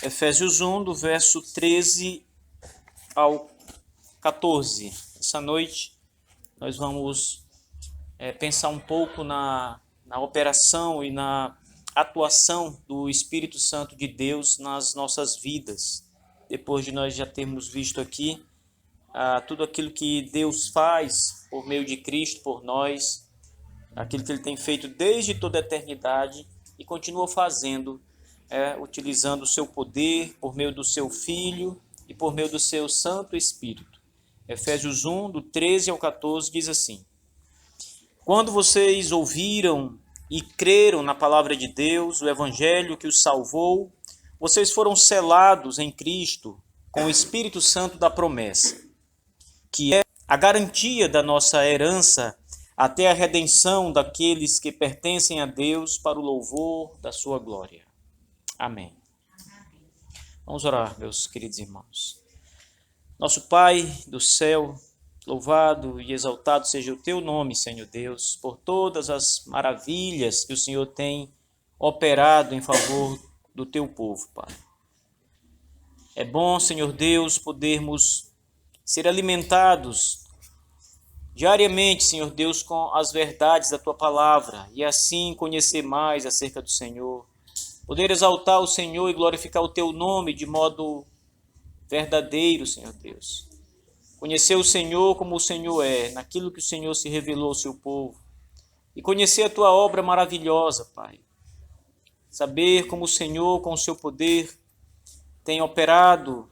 Efésios 1, do verso 13 ao 14. Essa noite nós vamos pensar um pouco na operação e na atuação do Espírito Santo de Deus nas nossas vidas. Depois de nós já termos visto aqui tudo aquilo que Deus faz por meio de Cristo, por nós, aquilo que Ele tem feito desde toda a eternidade e continua fazendo, utilizando o seu poder por meio do seu Filho e por meio do seu Santo Espírito. Efésios 1, do 13 ao 14, diz assim: Quando vocês ouviram e creram na palavra de Deus, o Evangelho que os salvou, vocês foram selados em Cristo com o Espírito Santo da promessa, que é a garantia da nossa herança até a redenção daqueles que pertencem a Deus para o louvor da sua glória. Amém. Vamos orar, meus queridos irmãos. Nosso Pai do céu, louvado e exaltado seja o Teu nome, Senhor Deus, por todas as maravilhas que o Senhor tem operado em favor do Teu povo, Pai. É bom, Senhor Deus, podermos ser alimentados diariamente, Senhor Deus, com as verdades da Tua palavra e assim conhecer mais acerca do Senhor. Poder exaltar o Senhor e glorificar o Teu nome de modo verdadeiro, Senhor Deus. Conhecer o Senhor como o Senhor é, naquilo que o Senhor se revelou ao seu povo. E conhecer a Tua obra maravilhosa, Pai. Saber como o Senhor, com o seu poder, tem operado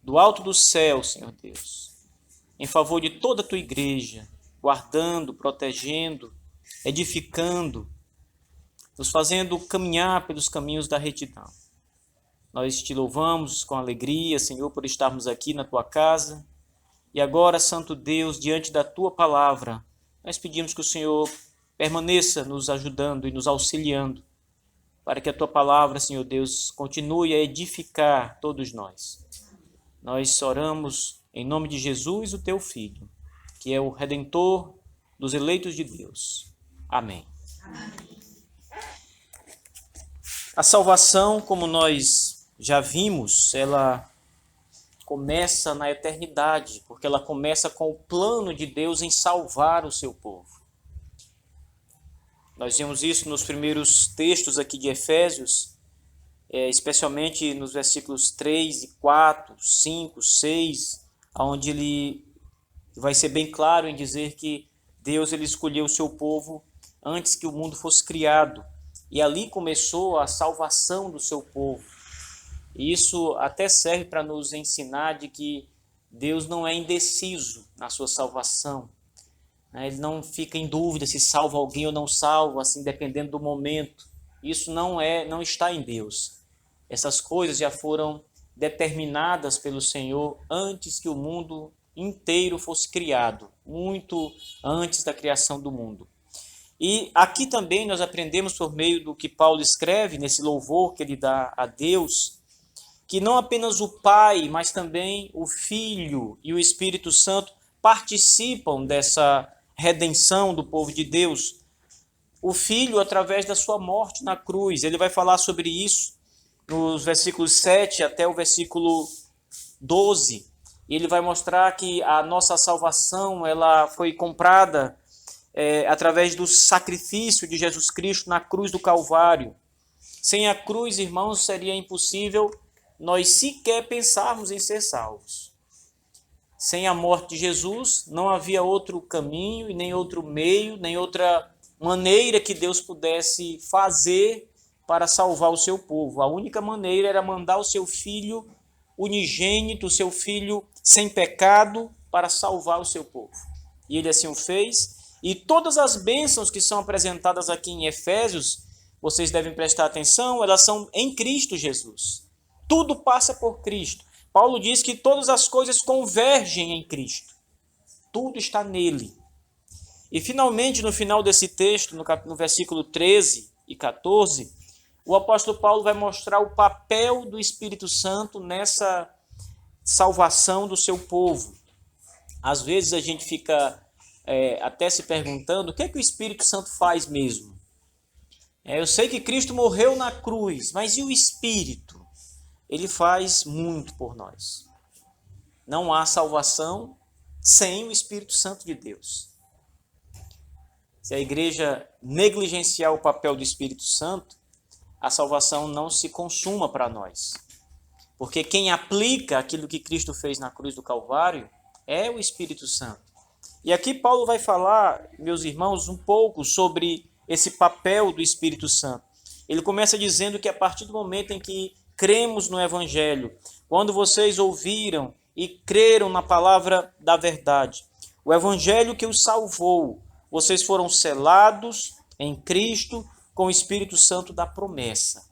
do alto do céu, Senhor Deus, em favor de toda a Tua igreja, guardando, protegendo, edificando, nos fazendo caminhar pelos caminhos da retidão. Nós Te louvamos com alegria, Senhor, por estarmos aqui na Tua casa. E agora, Santo Deus, diante da Tua palavra, nós pedimos que o Senhor permaneça nos ajudando e nos auxiliando, para que a Tua palavra, Senhor Deus, continue a edificar todos nós. Nós oramos em nome de Jesus, o Teu Filho, que é o Redentor dos eleitos de Deus. Amém. Amém. A salvação, como nós já vimos, ela começa na eternidade, porque ela começa com o plano de Deus em salvar o seu povo. Nós vimos isso nos primeiros textos aqui de Efésios, especialmente nos versículos 3 e 4, 5, 6, onde ele vai ser bem claro em dizer que Deus ele escolheu o seu povo antes que o mundo fosse criado. E ali começou a salvação do seu povo. E isso até serve para nos ensinar de que Deus não é indeciso na sua salvação. Ele não fica em dúvida se salva alguém ou não salva, assim, dependendo do momento. Isso não está em Deus. Essas coisas já foram determinadas pelo Senhor antes que o mundo inteiro fosse criado, muito antes da criação do mundo. E aqui também nós aprendemos por meio do que Paulo escreve, nesse louvor que ele dá a Deus, que não apenas o Pai, mas também o Filho e o Espírito Santo participam dessa redenção do povo de Deus. O Filho, através da sua morte na cruz, ele vai falar sobre isso nos versículos 7 até o versículo 12. E ele vai mostrar que a nossa salvação ela foi comprada através do sacrifício de Jesus Cristo na cruz do Calvário. Sem a cruz, irmãos, seria impossível nós sequer pensarmos em ser salvos. Sem a morte de Jesus, não havia outro caminho, e nem outro meio, nem outra maneira que Deus pudesse fazer para salvar o seu povo. A única maneira era mandar o seu Filho unigênito, o seu Filho sem pecado, para salvar o seu povo. E ele assim o fez. E todas as bênçãos que são apresentadas aqui em Efésios, vocês devem prestar atenção, elas são em Cristo Jesus. Tudo passa por Cristo. Paulo diz que todas as coisas convergem em Cristo. Tudo está nele. E finalmente, no final desse texto, no versículo 13 e 14, o apóstolo Paulo vai mostrar o papel do Espírito Santo nessa salvação do seu povo. Às vezes a gente fica até se perguntando o que é que o Espírito Santo faz mesmo. Eu sei que Cristo morreu na cruz, mas e o Espírito? ele faz muito por nós. Não há salvação sem o Espírito Santo de Deus. Se a igreja negligenciar o papel do Espírito Santo, a salvação não se consuma para nós. Porque quem aplica aquilo que Cristo fez na cruz do Calvário é o Espírito Santo. E aqui Paulo vai falar, meus irmãos, um pouco sobre esse papel do Espírito Santo. Ele começa dizendo que a partir do momento em que cremos no Evangelho, quando vocês ouviram e creram na palavra da verdade, o Evangelho que os salvou, vocês foram selados em Cristo com o Espírito Santo da promessa.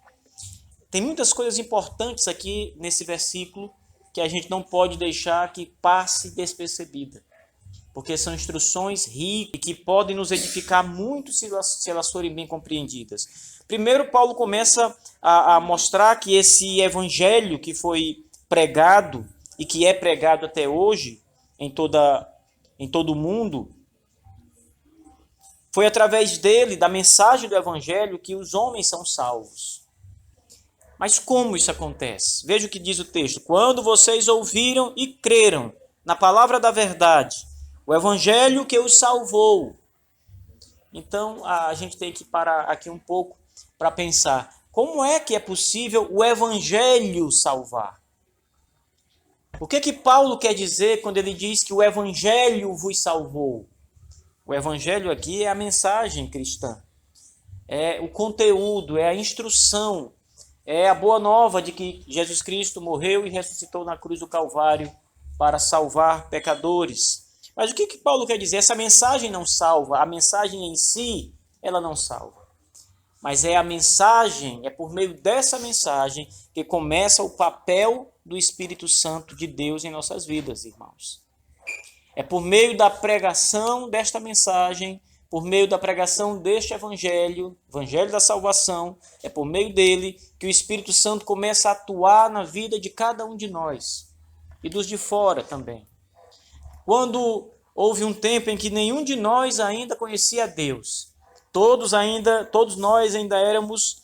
Tem muitas coisas importantes aqui nesse versículo que a gente não pode deixar que passe despercebida, porque são instruções ricas e que podem nos edificar muito se elas forem bem compreendidas. Primeiro, Paulo começa a mostrar que esse evangelho que foi pregado e que é pregado até hoje em todo o mundo, foi através dele, da mensagem do evangelho, que os homens são salvos. Mas como isso acontece? Veja o que diz o texto. Quando vocês ouviram e creram na palavra da verdade, o evangelho que os salvou. Então, a gente tem que parar aqui um pouco para pensar. Como é que é possível o evangelho salvar? O que Paulo quer dizer quando ele diz que o evangelho vos salvou? O evangelho aqui é a mensagem cristã. É o conteúdo, é a instrução. É a boa nova de que Jesus Cristo morreu e ressuscitou na cruz do Calvário para salvar pecadores. Mas o que Paulo quer dizer? Essa mensagem não salva, a mensagem em si, ela não salva. Mas é a mensagem, é por meio dessa mensagem que começa o papel do Espírito Santo de Deus em nossas vidas, irmãos. É por meio da pregação desta mensagem, por meio da pregação deste evangelho da salvação, é por meio dele que o Espírito Santo começa a atuar na vida de cada um de nós e dos de fora também. Quando houve um tempo em que nenhum de nós ainda conhecia Deus, todos nós ainda éramos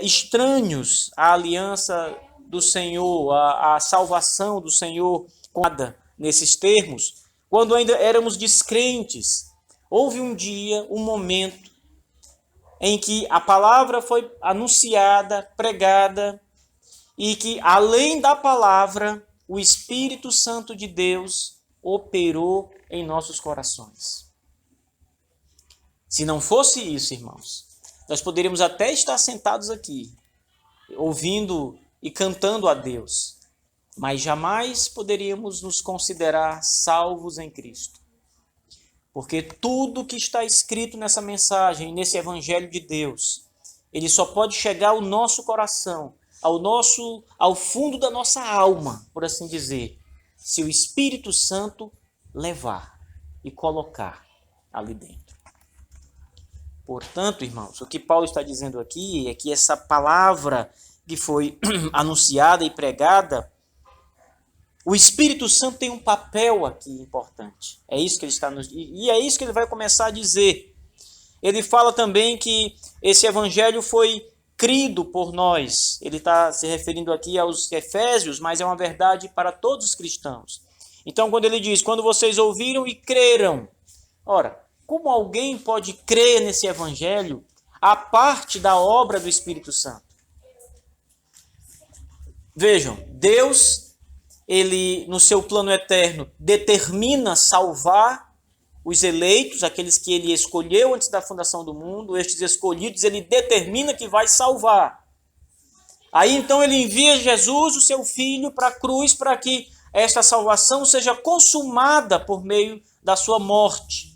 estranhos à aliança do Senhor, à salvação do Senhor, nesses termos, quando ainda éramos descrentes, houve um dia, um momento, em que a palavra foi anunciada, pregada, e que, além da palavra, o Espírito Santo de Deus operou em nossos corações. Se não fosse isso, irmãos, nós poderíamos até estar sentados aqui, ouvindo e cantando a Deus, mas jamais poderíamos nos considerar salvos em Cristo. Porque tudo que está escrito nessa mensagem, nesse evangelho de Deus, ele só pode chegar ao nosso coração, ao fundo da nossa alma, por assim dizer, se o Espírito Santo levar e colocar ali dentro. Portanto, irmãos, o que Paulo está dizendo aqui é que essa palavra que foi anunciada e pregada, o Espírito Santo tem um papel aqui importante. É isso que ele está e é isso que ele vai começar a dizer. Ele fala também que esse evangelho foi crido por nós. Ele está se referindo aqui aos Efésios, mas é uma verdade para todos os cristãos. Então, quando ele diz, quando vocês ouviram e creram. Ora, como alguém pode crer nesse evangelho à parte da obra do Espírito Santo? Vejam, Deus, ele, no seu plano eterno, determina salvar os eleitos, aqueles que ele escolheu antes da fundação do mundo. Estes escolhidos, ele determina que vai salvar. Aí, então, ele envia Jesus, o seu Filho, para a cruz, para que esta salvação seja consumada por meio da sua morte.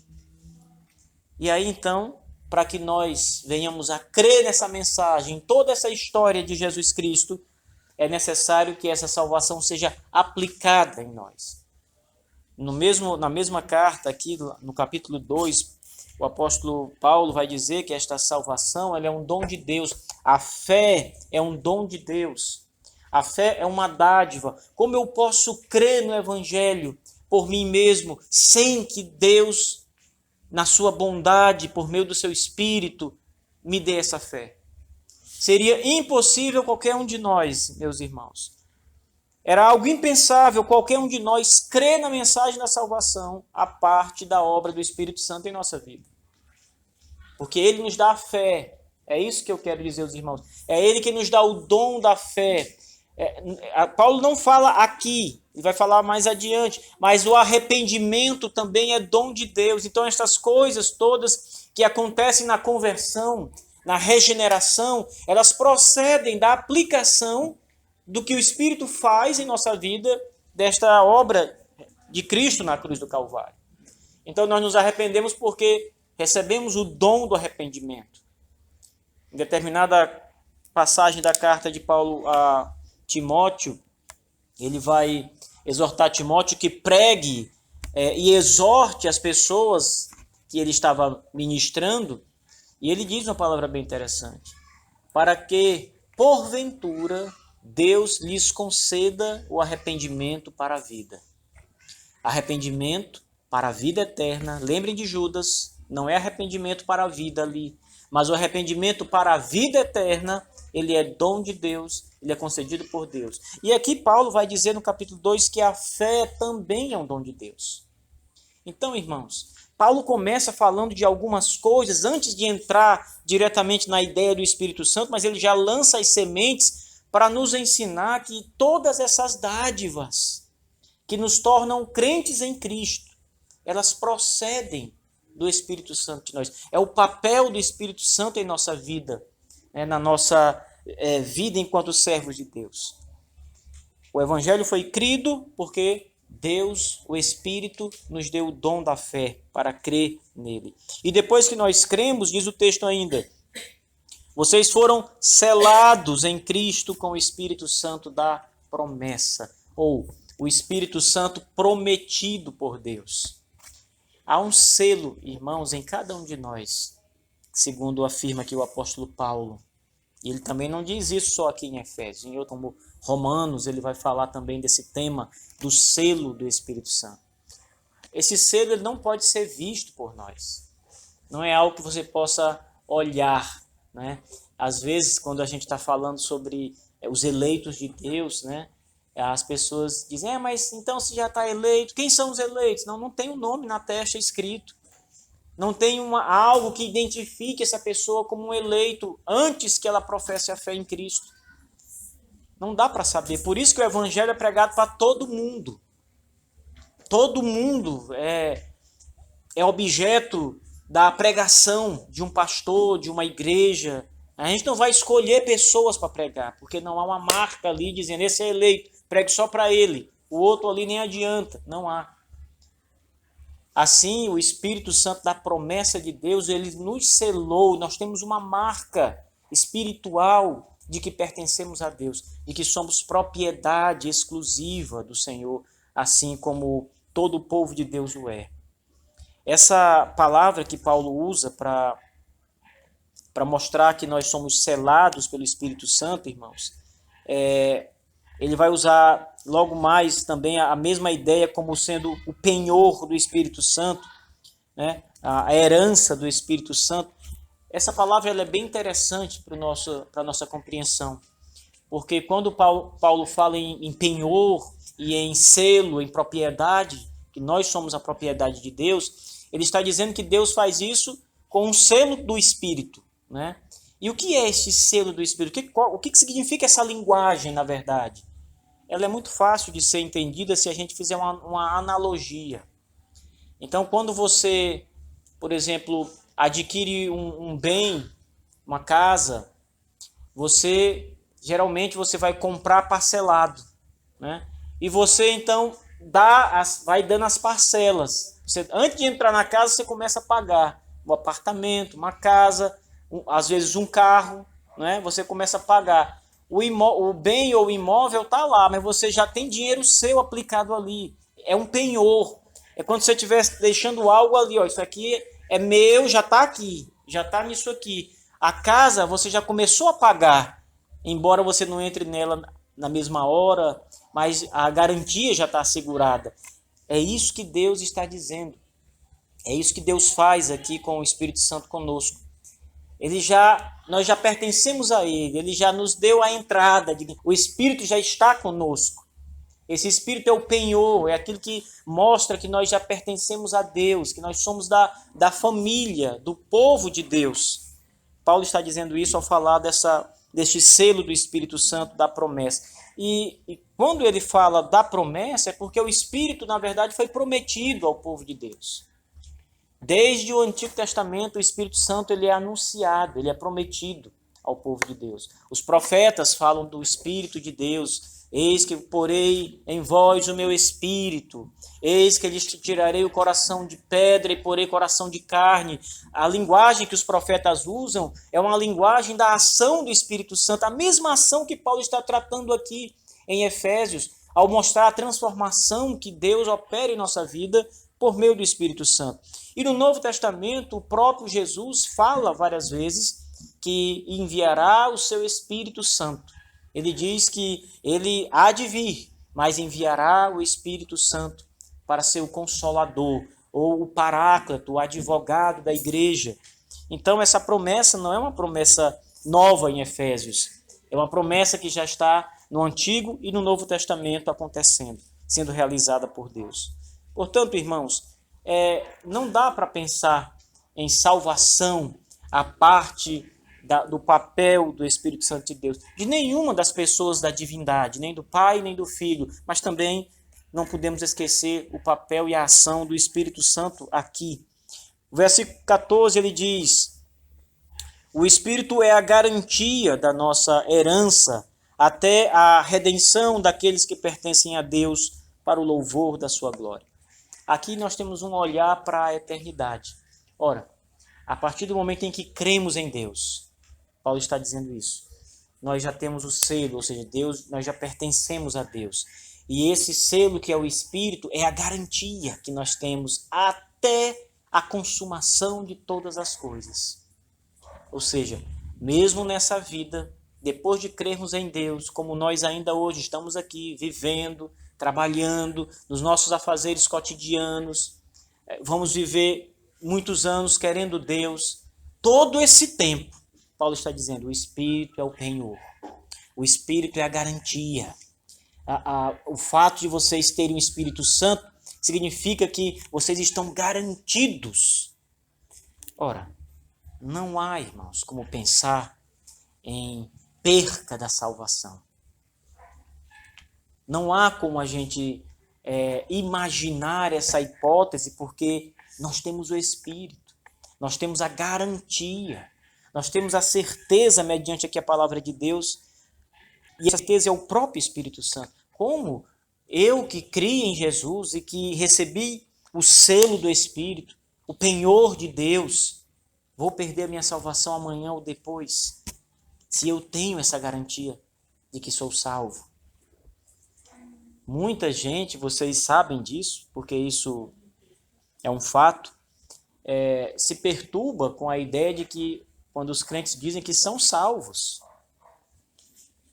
E aí, então, para que nós venhamos a crer nessa mensagem, toda essa história de Jesus Cristo, é necessário que essa salvação seja aplicada em nós. Na mesma carta, aqui no capítulo 2, o apóstolo Paulo vai dizer que esta salvação ela é um dom de Deus. A fé é um dom de Deus. A fé é uma dádiva. Como eu posso crer no Evangelho por mim mesmo, sem que Deus, na sua bondade, por meio do seu Espírito, me dê essa fé? Seria impossível qualquer um de nós, meus irmãos. Era algo impensável qualquer um de nós crer na mensagem da salvação a parte da obra do Espírito Santo em nossa vida. Porque ele nos dá a fé. É isso que eu quero dizer aos irmãos. É ele que nos dá o dom da fé. Paulo não fala aqui, ele vai falar mais adiante, mas o arrependimento também é dom de Deus. Então estas coisas todas que acontecem na conversão, na regeneração, elas procedem da aplicação do que o Espírito faz em nossa vida, desta obra de Cristo na cruz do Calvário. Então nós nos arrependemos porque recebemos o dom do arrependimento. Em determinada passagem da carta de Paulo a Timóteo, ele vai exortar Timóteo que pregue e exorte as pessoas que ele estava ministrando, e ele diz uma palavra bem interessante: para que, porventura, Deus lhes conceda o arrependimento para a vida. Arrependimento para a vida eterna. Lembrem de Judas, não é arrependimento para a vida ali, mas o arrependimento para a vida eterna, ele é dom de Deus, ele é concedido por Deus. E aqui Paulo vai dizer no capítulo 2 que a fé também é um dom de Deus. Então, irmãos, Paulo começa falando de algumas coisas antes de entrar diretamente na ideia do Espírito Santo, mas ele já lança as sementes para nos ensinar que todas essas dádivas que nos tornam crentes em Cristo, elas procedem do Espírito Santo de nós. É o papel do Espírito Santo em nossa vida, na nossa vida enquanto servos de Deus. O Evangelho foi crido porque Deus, o Espírito, nos deu o dom da fé para crer nele. E depois que nós cremos, diz o texto ainda, vocês foram selados em Cristo com o Espírito Santo da promessa, ou o Espírito Santo prometido por Deus. Há um selo, irmãos, em cada um de nós, segundo afirma aqui o apóstolo Paulo. E ele também não diz isso só aqui em Efésios, em outro como Romanos, ele vai falar também desse tema do selo do Espírito Santo. Esse selo ele não pode ser visto por nós. Não é algo que você possa olhar, né? Às vezes, quando a gente está falando sobre os eleitos de Deus, né? As pessoas dizem, mas então se já está eleito, quem são os eleitos? Não tem um nome na testa escrito. Não tem algo que identifique essa pessoa como um eleito antes que ela professe a fé em Cristo. Não dá para saber. Por isso que o Evangelho é pregado para todo mundo. Todo mundo é objeto da pregação de um pastor, de uma igreja. A gente não vai escolher pessoas para pregar, porque não há uma marca ali dizendo, esse é eleito, pregue só para ele. O outro ali nem adianta. Não há. Assim, o Espírito Santo da promessa de Deus, ele nos selou. Nós temos uma marca espiritual de que pertencemos a Deus, de que somos propriedade exclusiva do Senhor, assim como todo o povo de Deus o é. Essa palavra que Paulo usa para mostrar que nós somos selados pelo Espírito Santo, irmãos, ele vai usar logo mais também a mesma ideia como sendo o penhor do Espírito Santo, né? A herança do Espírito Santo. Essa palavra ela é bem interessante para a nossa compreensão, porque quando Paulo fala em penhor e em selo, em propriedade, que nós somos a propriedade de Deus, ele está dizendo que Deus faz isso com um selo do Espírito, né? E o que é esse selo do Espírito? O que significa essa linguagem, na verdade? Ela é muito fácil de ser entendida se a gente fizer uma analogia. Então, quando você, por exemplo, adquire um bem, uma casa, geralmente você vai comprar parcelado, né? E você, então, vai dando as parcelas. Antes de entrar na casa, você começa a pagar um apartamento, uma casa, às vezes um carro, né? Você começa a pagar. O bem ou o imóvel está lá, mas você já tem dinheiro seu aplicado ali. É um penhor. É quando você estiver deixando algo ali, ó, isso aqui é meu, já está aqui, já está nisso aqui. A casa você já começou a pagar, embora você não entre nela na mesma hora, mas a garantia já está assegurada. É isso que Deus está dizendo. É isso que Deus faz aqui com o Espírito Santo conosco. Nós já pertencemos a Ele, Ele já nos deu a entrada, o Espírito já está conosco. Esse Espírito é o penhor, é aquilo que mostra que nós já pertencemos a Deus, que nós somos da família, do povo de Deus. Paulo está dizendo isso ao falar deste selo do Espírito Santo, da promessa. E quando ele fala da promessa, é porque o Espírito, na verdade, foi prometido ao povo de Deus. Desde o Antigo Testamento, o Espírito Santo ele é anunciado, ele é prometido ao povo de Deus. Os profetas falam do Espírito de Deus. Eis que porei em vós o meu Espírito. Eis que lhes tirarei o coração de pedra e porei coração de carne. A linguagem que os profetas usam é uma linguagem da ação do Espírito Santo. A mesma ação que Paulo está tratando aqui em Efésios, ao mostrar a transformação que Deus opera em nossa vida por meio do Espírito Santo. E no Novo Testamento, o próprio Jesus fala várias vezes que enviará o seu Espírito Santo. Ele diz que ele há de vir, mas enviará o Espírito Santo para ser o consolador, ou o paráclito, o advogado da igreja. Então, essa promessa não é uma promessa nova em Efésios. É uma promessa que já está no Antigo e no Novo Testamento acontecendo, sendo realizada por Deus. Portanto, irmãos, não dá para pensar em salvação a parte do papel do Espírito Santo de Deus, de nenhuma das pessoas da divindade, nem do Pai, nem do Filho, mas também não podemos esquecer o papel e a ação do Espírito Santo aqui. O versículo 14, ele diz: o Espírito é a garantia da nossa herança até a redenção daqueles que pertencem a Deus para o louvor da sua glória. Aqui nós temos um olhar para a eternidade. Ora, a partir do momento em que cremos em Deus, Paulo está dizendo isso, nós já temos o selo, ou seja, Deus, nós já pertencemos a Deus. E esse selo que é o Espírito é a garantia que nós temos até a consumação de todas as coisas. Ou seja, mesmo nessa vida, depois de crermos em Deus, como nós ainda hoje estamos aqui vivendo, trabalhando, nos nossos afazeres cotidianos, vamos viver muitos anos querendo Deus, todo esse tempo, Paulo está dizendo, o Espírito é o penhor, o Espírito é a garantia. O fato de vocês terem o Espírito Santo significa que vocês estão garantidos. Ora, não há, irmãos, como pensar em perca da salvação. Não há como a gente imaginar essa hipótese, porque nós temos o Espírito, nós temos a garantia, nós temos a certeza mediante aqui a palavra de Deus, e essa certeza é o próprio Espírito Santo. Como eu que criei em Jesus e que recebi o selo do Espírito, o penhor de Deus, vou perder a minha salvação amanhã ou depois, se eu tenho essa garantia de que sou salvo? Muita gente, vocês sabem disso, porque isso é um fato, se perturba com a ideia de que quando os crentes dizem que são salvos.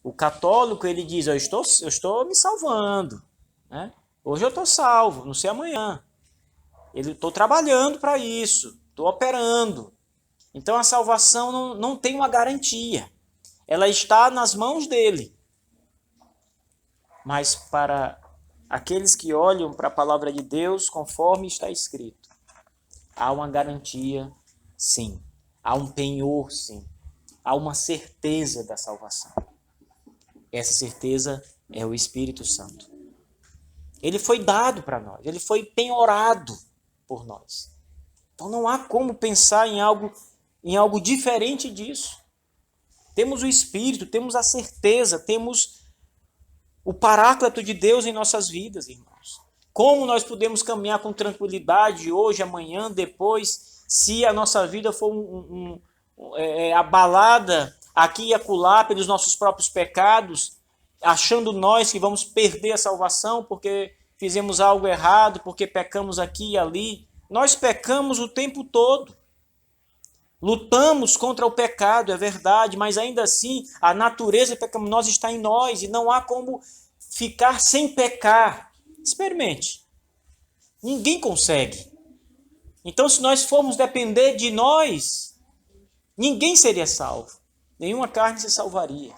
O católico, ele diz, eu estou me salvando, né? Hoje eu estou salvo, não sei amanhã. Eu estou trabalhando para isso, estou operando. Então a salvação não tem uma garantia. Ela está nas mãos dele. Mas para aqueles que olham para a palavra de Deus, conforme está escrito, há uma garantia, sim. Há um penhor, sim. Há uma certeza da salvação. Essa certeza é o Espírito Santo. Ele foi dado para nós, ele foi penhorado por nós. Então não há como pensar em algo diferente disso. Temos o Espírito, temos a certeza, temos o paráclito de Deus em nossas vidas, irmãos. Como nós podemos caminhar com tranquilidade hoje, amanhã, depois, se a nossa vida for abalada aqui e acolá pelos nossos próprios pecados, achando nós que vamos perder a salvação porque fizemos algo errado, porque pecamos aqui e ali. Nós pecamos o tempo todo. Lutamos contra o pecado, é verdade, mas ainda assim a natureza pecaminosa está em nós e não há como ficar sem pecar. Experimente. Ninguém consegue. Então, se nós formos depender de nós, Ninguém seria salvo. Nenhuma carne se salvaria.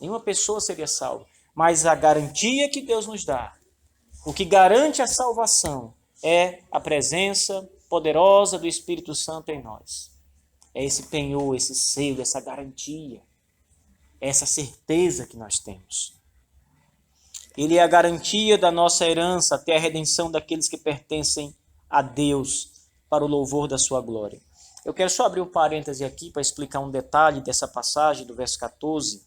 Nenhuma pessoa seria salva. Mas a garantia que Deus nos dá, o que garante a salvação, é a presença poderosa do Espírito Santo em nós. É esse penhor, esse selo, essa garantia, essa certeza que nós temos. Ele é a garantia da nossa herança até a redenção daqueles que pertencem a Deus, para o louvor da sua glória. Eu quero só abrir um parêntese aqui para explicar um detalhe dessa passagem do verso 14,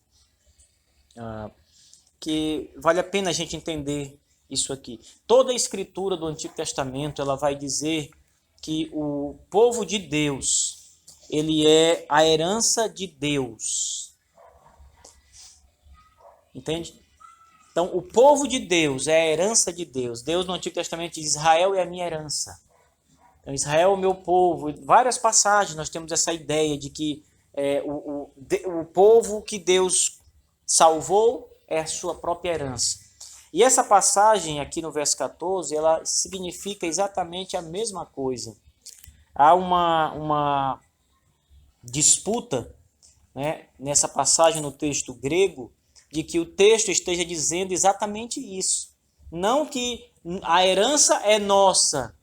que vale a pena a gente entender isso aqui. Toda a escritura do Antigo Testamento, ela vai dizer que o povo de Deus, ele é a herança de Deus. Entende? Então, o povo de Deus é a herança de Deus. Deus no Antigo Testamento diz, Israel é a minha herança. Então, Israel é o meu povo. Em várias passagens nós temos essa ideia de que o povo que Deus salvou é a sua própria herança. E essa passagem aqui no verso 14, ela significa exatamente a mesma coisa. Há uma disputa, né, nessa passagem no texto grego, de que o texto esteja dizendo exatamente isso. Não que a herança é nossa.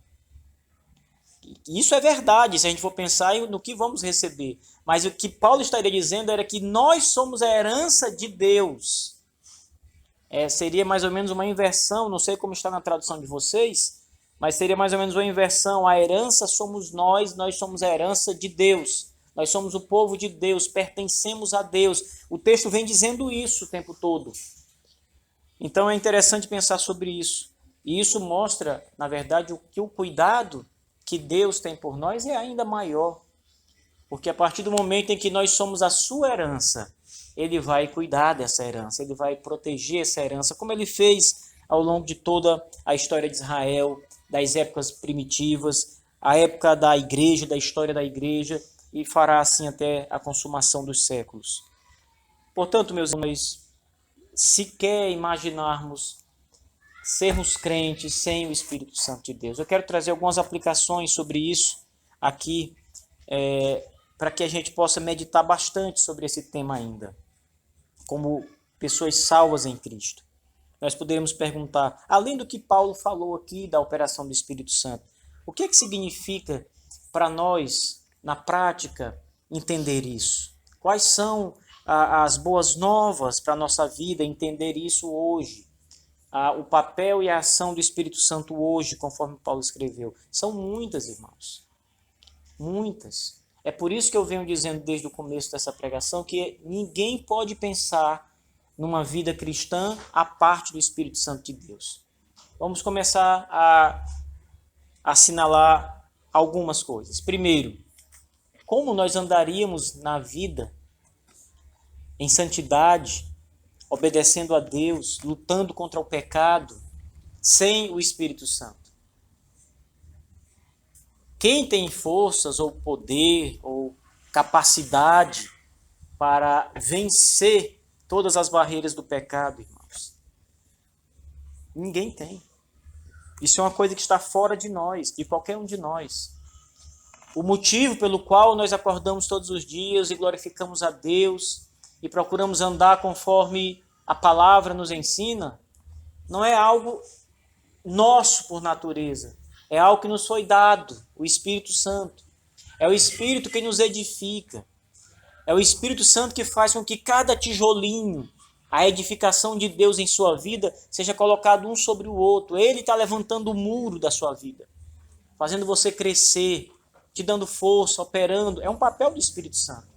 Isso é verdade, se a gente for pensar no que vamos receber. Mas o que Paulo estaria dizendo era que nós somos a herança de Deus. Seria mais ou menos uma inversão, não sei como está na tradução de vocês, mas seria mais ou menos uma inversão. A herança somos nós somos a herança de Deus. Nós somos o povo de Deus, pertencemos a Deus. O texto vem dizendo isso o tempo todo. Então é interessante pensar sobre isso. E isso mostra, na verdade, que o cuidado que Deus tem por nós é ainda maior. Porque a partir do momento em que nós somos a sua herança, Ele vai cuidar dessa herança, Ele vai proteger essa herança, como Ele fez ao longo de toda a história de Israel, das épocas primitivas, a época da igreja, da história da igreja, e fará assim até a consumação dos séculos. Portanto, meus irmãos, se quer imaginarmos sermos crentes sem o Espírito Santo de Deus, eu quero trazer algumas aplicações sobre isso aqui, para que a gente possa meditar bastante sobre esse tema ainda, como pessoas salvas em Cristo. Nós poderíamos perguntar, além do que Paulo falou aqui da operação do Espírito Santo, o que é que significa para nós, na prática, entender isso? Quais são as boas novas para a nossa vida, entender isso hoje? O papel e a ação do Espírito Santo hoje, conforme Paulo escreveu. São muitas, irmãos. Muitas. É por isso que eu venho dizendo desde o começo dessa pregação que ninguém pode pensar numa vida cristã à parte do Espírito Santo de Deus. Vamos começar a assinalar algumas coisas. Primeiro, como nós andaríamos na vida em santidade, obedecendo a Deus, lutando contra o pecado, sem o Espírito Santo? Quem tem forças ou poder ou capacidade para vencer todas as barreiras do pecado, irmãos? Ninguém tem. Isso é uma coisa que está fora de nós, de qualquer um de nós. O motivo pelo qual nós acordamos todos os dias e glorificamos a Deus e procuramos andar conforme a palavra nos ensina, não é algo nosso por natureza. É algo que nos foi dado, o Espírito Santo. É o Espírito que nos edifica. É o Espírito Santo que faz com que cada tijolinho, a edificação de Deus em sua vida, seja colocado um sobre o outro. Ele está levantando o muro da sua vida, fazendo você crescer, te dando força, operando. É um papel do Espírito Santo.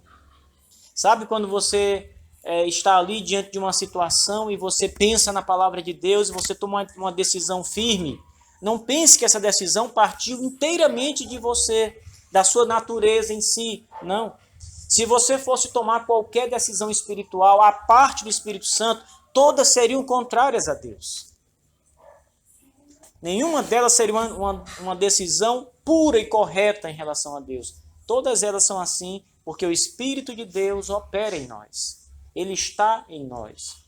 Sabe quando você está ali diante de uma situação e você pensa na palavra de Deus e você toma uma decisão firme? Não pense que essa decisão partiu inteiramente de você, da sua natureza em si. Não. Se você fosse tomar qualquer decisão espiritual, a parte do Espírito Santo, todas seriam contrárias a Deus. Nenhuma delas seria uma decisão pura e correta em relação a Deus. Todas elas são assim porque o Espírito de Deus opera em nós. Ele está em nós.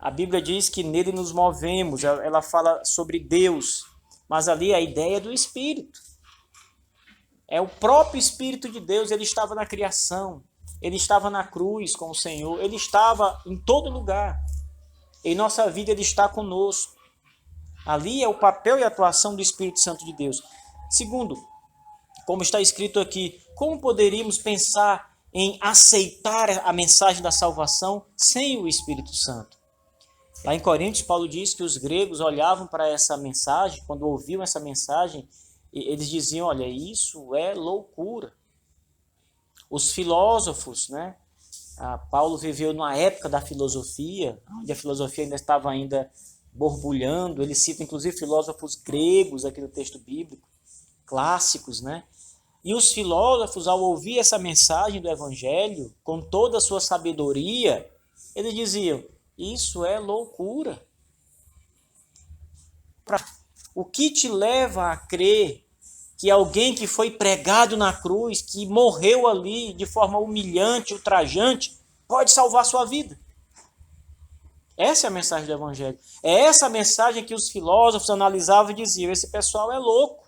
A Bíblia diz que nele nos movemos, ela fala sobre Deus, mas ali a ideia é do Espírito. É o próprio Espírito de Deus, ele estava na criação, ele estava na cruz com o Senhor, ele estava em todo lugar. Em nossa vida ele está conosco. Ali é o papel e a atuação do Espírito Santo de Deus. Segundo, como está escrito aqui, como poderíamos pensar em aceitar a mensagem da salvação sem o Espírito Santo? Lá em Coríntios, Paulo diz que os gregos olhavam para essa mensagem, quando ouviam essa mensagem, eles diziam, olha, isso é loucura. Os filósofos, né? Paulo viveu numa época da filosofia, onde a filosofia ainda estava borbulhando. Ele cita inclusive filósofos gregos aqui no texto bíblico, clássicos, né? E os filósofos, ao ouvir essa mensagem do Evangelho, com toda a sua sabedoria, eles diziam, isso é loucura. O que te leva a crer que alguém que foi pregado na cruz, que morreu ali de forma humilhante, ultrajante, pode salvar sua vida? Essa é a mensagem do Evangelho. É essa mensagem que os filósofos analisavam e diziam, esse pessoal é louco.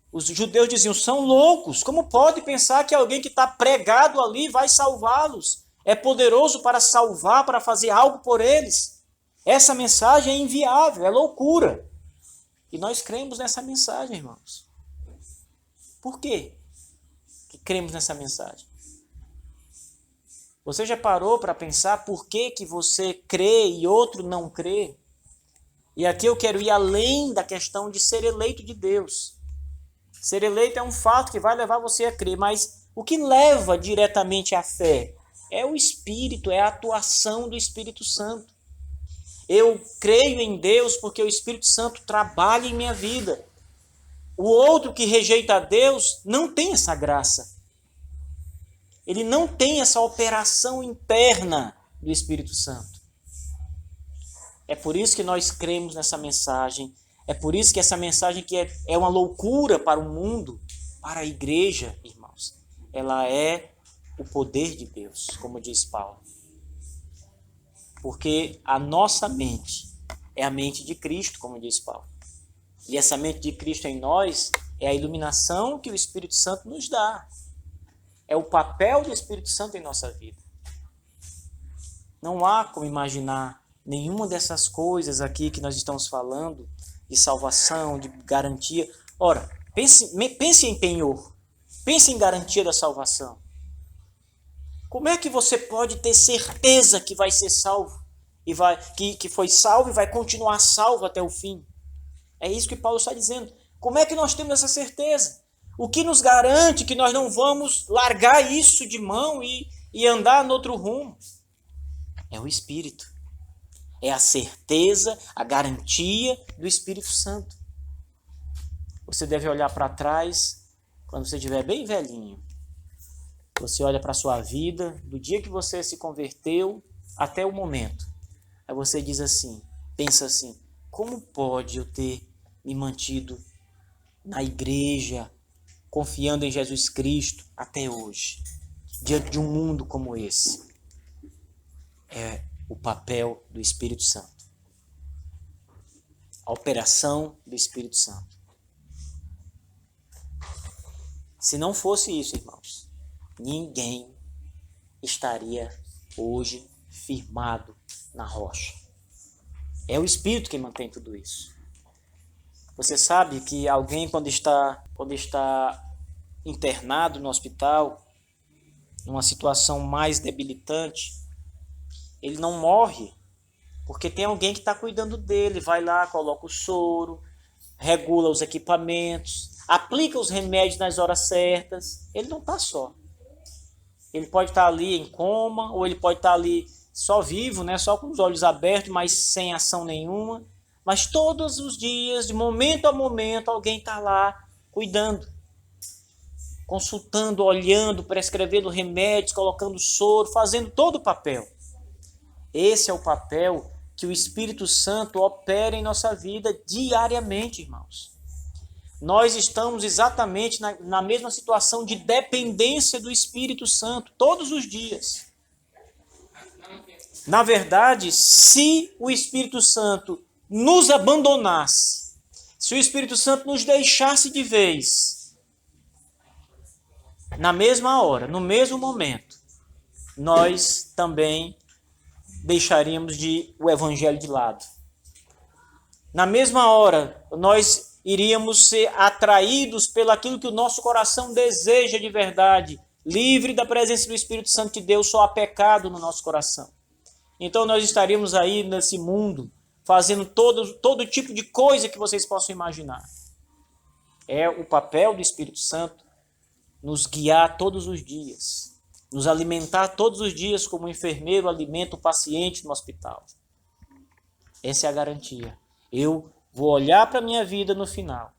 Os judeus diziam, são loucos. Como pode pensar que alguém que está pregado ali vai salvá-los? É poderoso para salvar, para fazer algo por eles. Essa mensagem é inviável, é loucura. E nós cremos nessa mensagem, irmãos. Por quê que cremos nessa mensagem? Você já parou para pensar por que você crê e outro não crê? E aqui eu quero ir além da questão de ser eleito de Deus. Ser eleito é um fato que vai levar você a crer, mas o que leva diretamente à fé é o Espírito, é a atuação do Espírito Santo. Eu creio em Deus porque o Espírito Santo trabalha em minha vida. O outro que rejeita a Deus não tem essa graça. Ele não tem essa operação interna do Espírito Santo. É por isso que nós cremos nessa mensagem. É por isso que essa mensagem que é uma loucura para o mundo, para a igreja, irmãos, ela é o poder de Deus, como diz Paulo. Porque a nossa mente é a mente de Cristo, como diz Paulo. E essa mente de Cristo em nós é a iluminação que o Espírito Santo nos dá. É o papel do Espírito Santo em nossa vida. Não há como imaginar nenhuma dessas coisas aqui que nós estamos falando, de salvação, de garantia. Ora, pense em penhor. Pense em garantia da salvação. Como é que você pode ter certeza que vai ser salvo? Que foi salvo e vai continuar salvo até o fim? É isso que Paulo está dizendo. Como é que nós temos essa certeza? O que nos garante que nós não vamos largar isso de mão e andar no outro rumo? É o Espírito. É a certeza, a garantia do Espírito Santo. Você deve olhar para trás quando você estiver bem velhinho. Você olha para a sua vida, do dia que você se converteu até o momento. Aí você diz assim, pensa assim, como pode eu ter me mantido na igreja, confiando em Jesus Cristo até hoje, diante de um mundo como esse? É o papel do Espírito Santo. A operação do Espírito Santo. Se não fosse isso, irmãos, ninguém estaria hoje firmado na rocha. É o Espírito que mantém tudo isso. Você sabe que alguém quando está internado no hospital, numa situação mais debilitante, ele não morre, porque tem alguém que está cuidando dele, vai lá, coloca o soro, regula os equipamentos, aplica os remédios nas horas certas. Ele não está só. Ele pode estar ali em coma, ou ele pode estar ali só vivo, né? Só com os olhos abertos, mas sem ação nenhuma. Mas todos os dias, de momento a momento, alguém está lá cuidando, consultando, olhando, prescrevendo remédios, colocando soro, fazendo todo o papel. Esse é o papel que o Espírito Santo opera em nossa vida diariamente, irmãos. Nós estamos exatamente na mesma situação de dependência do Espírito Santo, todos os dias. Na verdade, se o Espírito Santo nos abandonasse, se o Espírito Santo nos deixasse de vez, na mesma hora, no mesmo momento, nós também deixaríamos o evangelho de lado. Na mesma hora, nós iríamos ser atraídos pelo aquilo que o nosso coração deseja de verdade, livre da presença do Espírito Santo de Deus, só há pecado no nosso coração. Então nós estaríamos aí nesse mundo, fazendo todo tipo de coisa que vocês possam imaginar. É o papel do Espírito Santo nos guiar todos os dias, nos alimentar todos os dias como um enfermeiro alimenta o paciente no hospital. Essa é a garantia. Eu vou olhar para a minha vida no final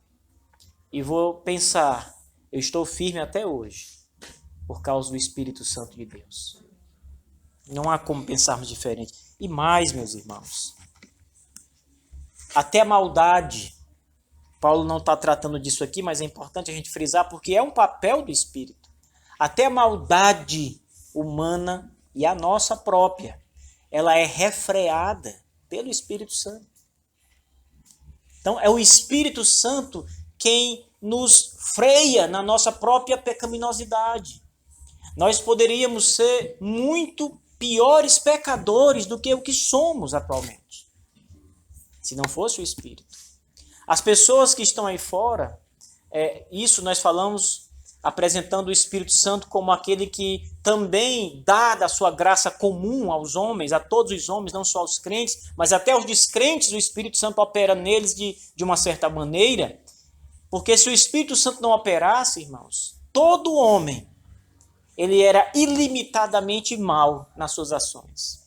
e vou pensar, eu estou firme até hoje, por causa do Espírito Santo de Deus. Não há como pensarmos diferente. E mais, meus irmãos, até a maldade, Paulo não está tratando disso aqui, mas é importante a gente frisar, porque é um papel do Espírito. Até a maldade humana e a nossa própria, ela é refreada pelo Espírito Santo. Então, é o Espírito Santo quem nos freia na nossa própria pecaminosidade. Nós poderíamos ser muito piores pecadores do que o que somos atualmente, se não fosse o Espírito. As pessoas que estão aí fora, isso nós falamos apresentando o Espírito Santo como aquele que também dá da sua graça comum aos homens, a todos os homens, não só aos crentes, mas até aos descrentes, o Espírito Santo opera neles de uma certa maneira, porque se o Espírito Santo não operasse, irmãos, todo homem, ele era ilimitadamente mau nas suas ações.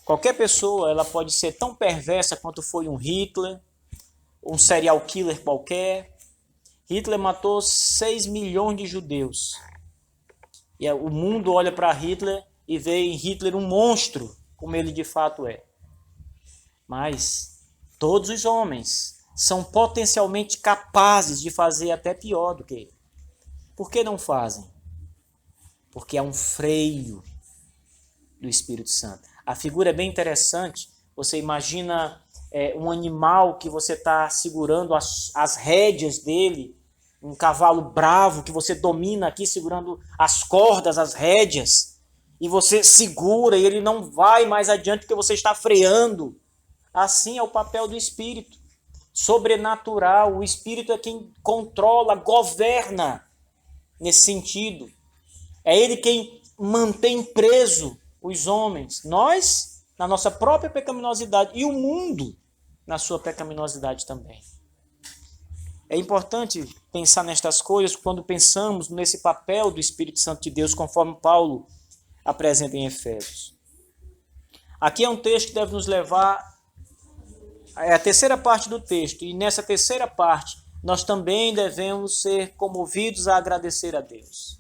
Qualquer pessoa, ela pode ser tão perversa quanto foi um Hitler, um serial killer qualquer. Hitler matou 6 milhões de judeus. E o mundo olha para Hitler e vê em Hitler um monstro, como ele de fato é. Mas todos os homens são potencialmente capazes de fazer até pior do que ele. Por que não fazem? Porque há um freio do Espírito Santo. A figura é bem interessante. Você imagina um animal que você está segurando as rédeas dele, um cavalo bravo que você domina aqui, segurando as cordas, as rédeas, e você segura e ele não vai mais adiante porque você está freando. Assim é o papel do Espírito. Sobrenatural, o Espírito é quem controla, governa nesse sentido. É ele quem mantém preso os homens, nós na nossa própria pecaminosidade e o mundo na sua pecaminosidade também. É importante pensar nestas coisas quando pensamos nesse papel do Espírito Santo de Deus, conforme Paulo apresenta em Efésios. Aqui é um texto que deve nos levar à terceira parte do texto, e nessa terceira parte nós também devemos ser comovidos a agradecer a Deus.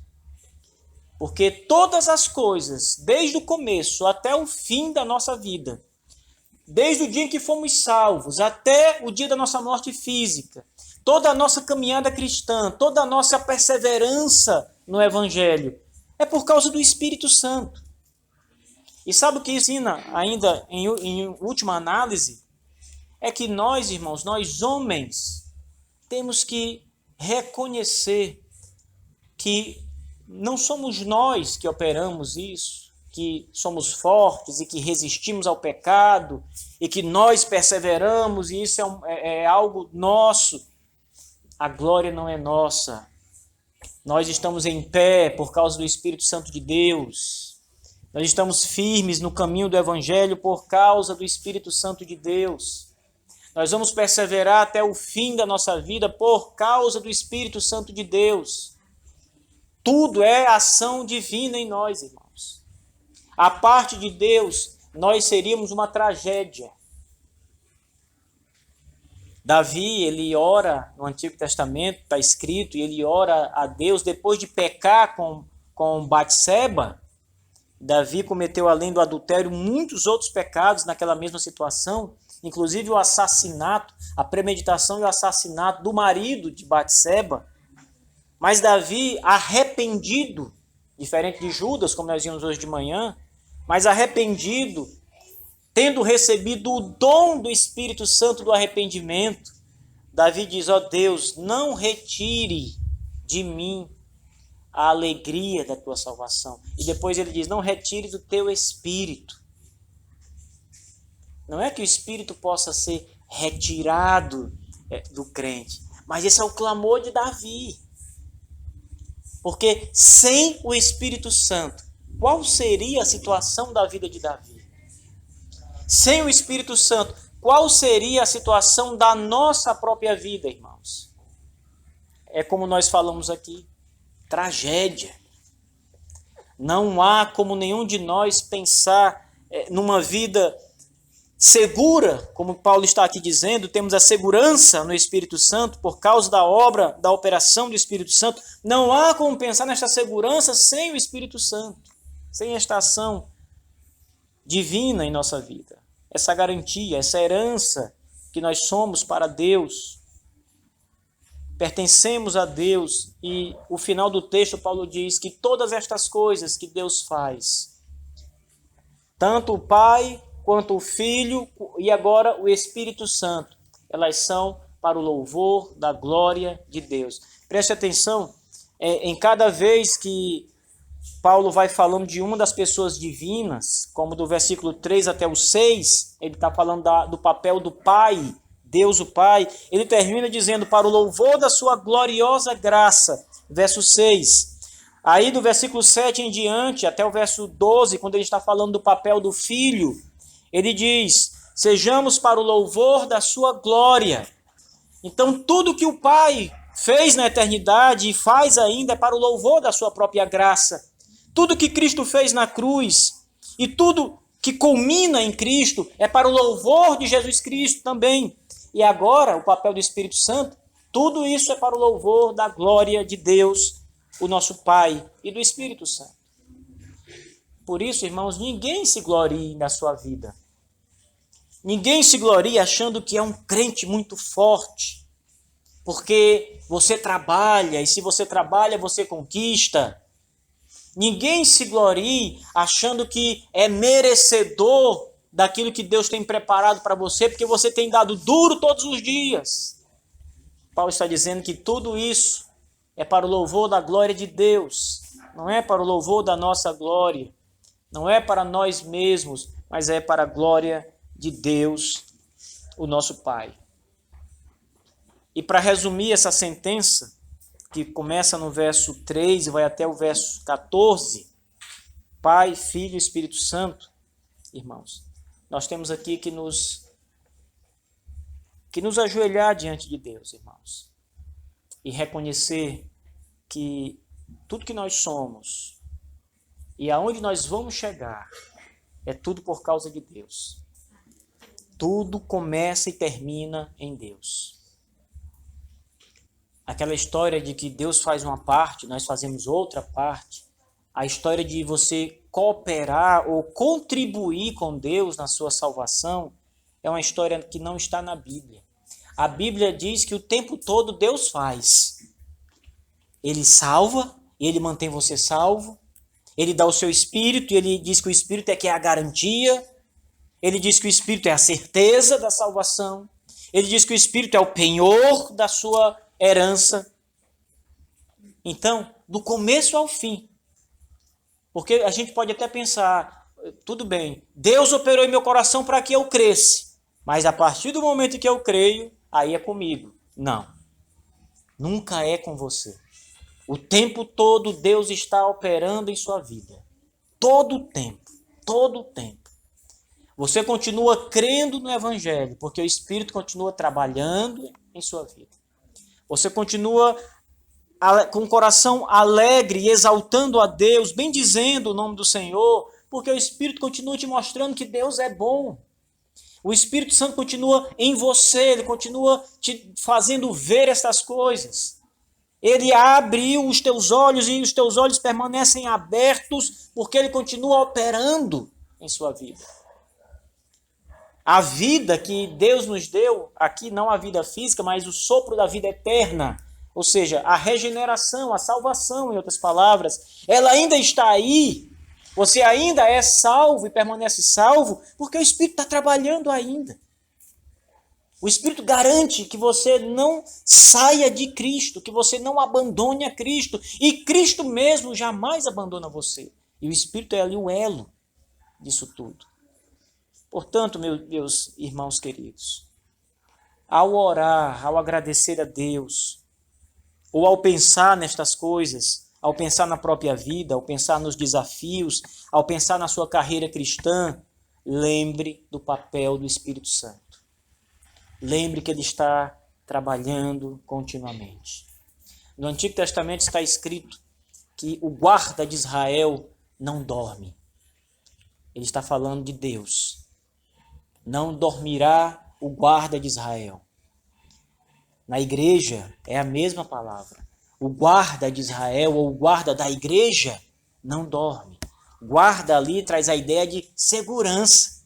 Porque todas as coisas, desde o começo até o fim da nossa vida, desde o dia em que fomos salvos até o dia da nossa morte física, toda a nossa caminhada cristã, toda a nossa perseverança no Evangelho, é por causa do Espírito Santo. E sabe o que ensina ainda em última análise? É que nós, irmãos, nós homens, temos que reconhecer que não somos nós que operamos isso, que somos fortes e que resistimos ao pecado e que nós perseveramos e isso é algo nosso. A glória não é nossa. Nós estamos em pé por causa do Espírito Santo de Deus. Nós estamos firmes no caminho do Evangelho por causa do Espírito Santo de Deus. Nós vamos perseverar até o fim da nossa vida por causa do Espírito Santo de Deus. Tudo é ação divina em nós, irmãos. A parte de Deus, nós seríamos uma tragédia. Davi, ele ora no Antigo Testamento, está escrito, e ele ora a Deus depois de pecar com Batseba. Davi cometeu, além do adultério, muitos outros pecados naquela mesma situação, inclusive o assassinato, a premeditação e o assassinato do marido de Batseba. Mas Davi, arrependido, diferente de Judas, como nós vimos hoje de manhã, mas arrependido, tendo recebido o dom do Espírito Santo do arrependimento, Davi diz, ó Deus, não retire de mim a alegria da tua salvação. E depois ele diz, não retire do teu espírito. Não é que o espírito possa ser retirado do crente, mas esse é o clamor de Davi. Porque sem o Espírito Santo, qual seria a situação da vida de Davi? Sem o Espírito Santo, qual seria a situação da nossa própria vida, irmãos? É como nós falamos aqui, tragédia. Não há como nenhum de nós pensar numa vida segura, como Paulo está aqui dizendo, temos a segurança no Espírito Santo por causa da obra, da operação do Espírito Santo. Não há como pensar nesta segurança sem o Espírito Santo, sem esta ação divina em nossa vida. Essa garantia, essa herança que nós somos para Deus, pertencemos a Deus, e o final do texto Paulo diz que todas estas coisas que Deus faz, tanto o Pai quanto o Filho e agora o Espírito Santo, elas são para o louvor da glória de Deus. Preste atenção, em cada vez que Paulo vai falando de uma das pessoas divinas, como do versículo 3 até o 6, ele está falando do papel do Pai, Deus o Pai, ele termina dizendo, para o louvor da sua gloriosa graça, verso 6. Aí do versículo 7 em diante, até o verso 12, quando ele está falando do papel do Filho, ele diz, sejamos para o louvor da sua glória. Então, tudo que o Pai fez na eternidade e faz ainda é para o louvor da sua própria graça. Tudo que Cristo fez na cruz e tudo que culmina em Cristo é para o louvor de Jesus Cristo também. E agora, o papel do Espírito Santo, tudo isso é para o louvor da glória de Deus, o nosso Pai, e do Espírito Santo. Por isso, irmãos, ninguém se glorie na sua vida. Ninguém se gloria achando que é um crente muito forte, porque você trabalha, e se você trabalha, você conquista. Ninguém se glorie achando que é merecedor daquilo que Deus tem preparado para você, porque você tem dado duro todos os dias. Paulo está dizendo que tudo isso é para o louvor da glória de Deus, não é para o louvor da nossa glória, não é para nós mesmos, mas é para a glória de Deus, o nosso Pai. E para resumir essa sentença, que começa no verso 3 e vai até o verso 14, Pai, Filho e Espírito Santo, irmãos, nós temos aqui que nos ajoelhar diante de Deus, irmãos, e reconhecer que tudo que nós somos e aonde nós vamos chegar é tudo por causa de Deus. Tudo começa e termina em Deus. Aquela história de que Deus faz uma parte, nós fazemos outra parte. A história de você cooperar ou contribuir com Deus na sua salvação é uma história que não está na Bíblia. A Bíblia diz que o tempo todo Deus faz. Ele salva, Ele mantém você salvo. Ele dá o seu Espírito e Ele diz que o Espírito é que é a garantia. Ele diz que o Espírito é a certeza da salvação. Ele diz que o Espírito é o penhor da sua herança. Então, do começo ao fim. Porque a gente pode até pensar, tudo bem, Deus operou em meu coração para que eu cresça. Mas a partir do momento que eu creio, aí é comigo. Não. Nunca é com você. O tempo todo Deus está operando em sua vida. Todo o tempo. Todo o tempo. Você continua crendo no Evangelho, porque o Espírito continua trabalhando em sua vida. Você continua com o coração alegre e exaltando a Deus, bendizendo o nome do Senhor, porque o Espírito continua te mostrando que Deus é bom. O Espírito Santo continua em você, ele continua te fazendo ver estas coisas. Ele abre os teus olhos e os teus olhos permanecem abertos, porque ele continua operando em sua vida. A vida que Deus nos deu, aqui não a vida física, mas o sopro da vida eterna, ou seja, a regeneração, a salvação, em outras palavras, ela ainda está aí. Você ainda é salvo e permanece salvo, porque o Espírito está trabalhando ainda. O Espírito garante que você não saia de Cristo, que você não abandone a Cristo. E Cristo mesmo jamais abandona você. E o Espírito é ali o elo disso tudo. Portanto, meus irmãos queridos, ao orar, ao agradecer a Deus, ou ao pensar nestas coisas, ao pensar na própria vida, ao pensar nos desafios, ao pensar na sua carreira cristã, lembre do papel do Espírito Santo. Lembre que ele está trabalhando continuamente. No Antigo Testamento está escrito que o guarda de Israel não dorme. Ele está falando de Deus. Não dormirá o guarda de Israel. Na igreja é a mesma palavra. O guarda de Israel ou o guarda da igreja não dorme. Guarda ali traz a ideia de segurança.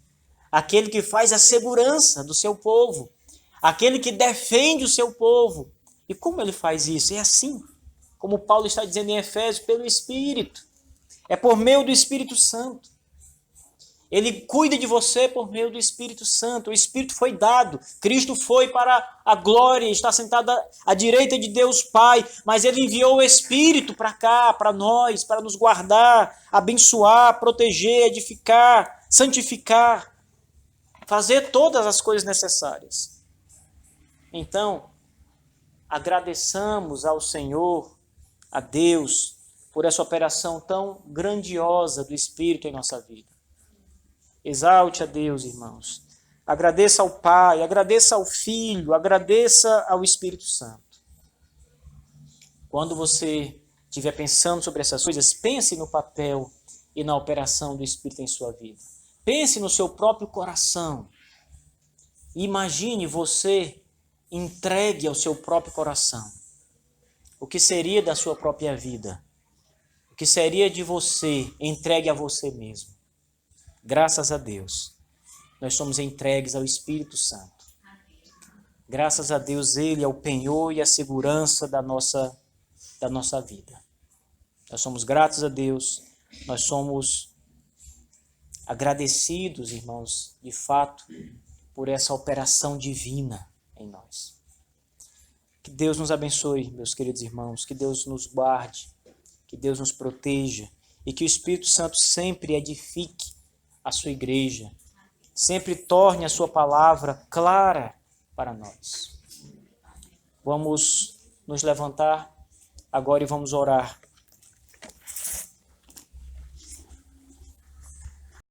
Aquele que faz a segurança do seu povo. Aquele que defende o seu povo. E como ele faz isso? É assim, como Paulo está dizendo em Efésios, pelo Espírito. É por meio do Espírito Santo. Ele cuida de você por meio do Espírito Santo. O Espírito foi dado. Cristo foi para a glória, está sentado à direita de Deus Pai, mas ele enviou o Espírito para cá, para nós, para nos guardar, abençoar, proteger, edificar, santificar, fazer todas as coisas necessárias. Então, agradeçamos ao Senhor, a Deus, por essa operação tão grandiosa do Espírito em nossa vida. Exalte a Deus, irmãos. Agradeça ao Pai, agradeça ao Filho, agradeça ao Espírito Santo. Quando você estiver pensando sobre essas coisas, pense no papel e na operação do Espírito em sua vida. Pense no seu próprio coração. Imagine você entregue ao seu próprio coração. O que seria da sua própria vida? O que seria de você entregue a você mesmo? Graças a Deus, nós somos entregues ao Espírito Santo. Graças a Deus, Ele é o penhor e a segurança da nossa vida. Nós somos gratos a Deus, nós somos agradecidos, irmãos, de fato, por essa operação divina em nós. Que Deus nos abençoe, meus queridos irmãos, que Deus nos guarde, que Deus nos proteja e que o Espírito Santo sempre edifique a sua igreja, sempre torne a sua palavra clara para nós. Vamos nos levantar agora e vamos orar